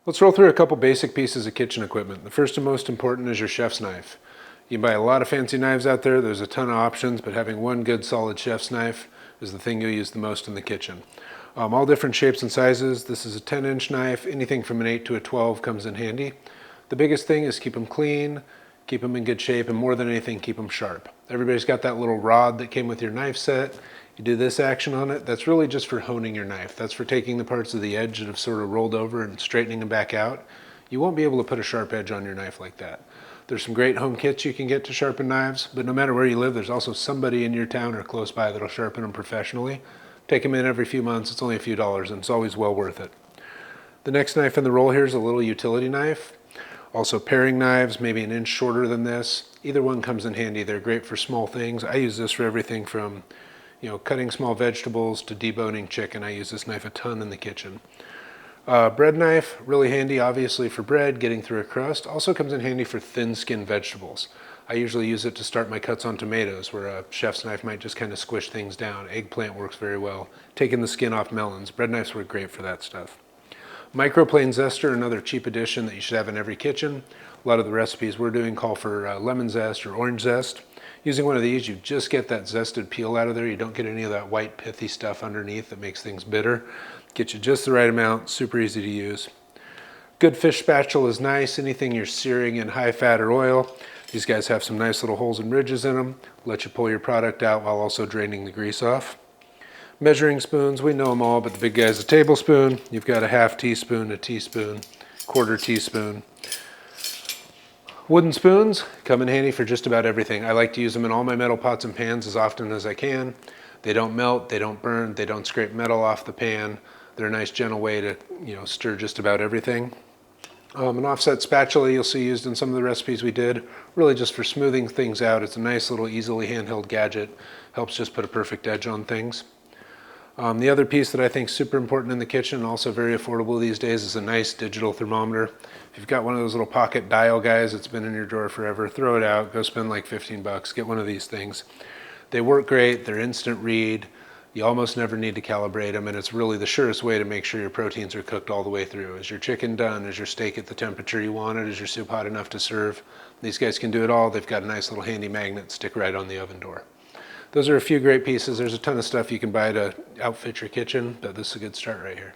Let's roll through a couple basic pieces of kitchen equipment. The first and most important is your chef's knife. You can buy a lot of fancy knives out there. There's a ton of options, but having one good solid chef's knife is the thing you'll use the most in the kitchen. All different shapes and sizes. This is a 10-inch knife. Anything from an 8 to a 12 comes in handy. The biggest thing is keep them clean, keep them in good shape, and more than anything, keep them sharp. Everybody's got that little rod that came with your knife set. You do this action on it, that's really just for honing your knife. That's for taking the parts of the edge that have sort of rolled over and straightening them back out. You won't be able to put a sharp edge on your knife like that. There's some great home kits you can get to sharpen knives, but no matter where you live, there's also somebody in your town or close by that'll sharpen them professionally. Take them in every few months, it's only a few dollars, and it's always well worth it. The next knife in the roll here is a little utility knife. Also paring knives, maybe an inch shorter than this. Either one comes in handy. They're great for small things. I use this for everything from cutting small vegetables to deboning chicken. I use this knife a ton in the kitchen. Bread knife, really handy obviously for bread, getting through a crust. Also comes in handy for thin-skinned vegetables. I usually use it to start my cuts on tomatoes, where a chef's knife might just kind of squish things down. Eggplant works very well. Taking the skin off melons. Bread knives work great for that stuff. Microplane zester, another cheap addition that you should have in every kitchen. A lot of the recipes we're doing call for lemon zest or orange zest. Using one of these, you just get that zested peel out of there. You don't get any of that white pithy stuff underneath that makes things bitter. Get you just the right amount, super easy to use. Good fish spatula is nice. Anything you're searing in high fat or oil. These guys have some nice little holes and ridges in them. Let you pull your product out while also draining the grease off. Measuring spoons, we know them all, but the big guy's a tablespoon. You've got a half teaspoon, a teaspoon, quarter teaspoon. Wooden spoons come in handy for just about everything. I like to use them in all my metal pots and pans as often as I can. They don't melt, they don't burn, they don't scrape metal off the pan. They're a nice gentle way to stir just about everything. An offset spatula you'll see used in some of the recipes we did, really just for smoothing things out. It's a nice little easily handheld gadget. Helps just put a perfect edge on things. The other piece that I think is super important in the kitchen, and also very affordable these days, is a nice digital thermometer. If you've got one of those little pocket dial guys that's been in your drawer forever, throw it out, go spend like 15 bucks, get one of these things. They work great, they're instant read, you almost never need to calibrate them, and it's really the surest way to make sure your proteins are cooked all the way through. Is your chicken done? Is your steak at the temperature you want it? Is your soup hot enough to serve? These guys can do it all. They've got a nice little handy magnet stick right on the oven door. Those are a few great pieces. There's a ton of stuff you can buy to outfit your kitchen, but this is a good start right here.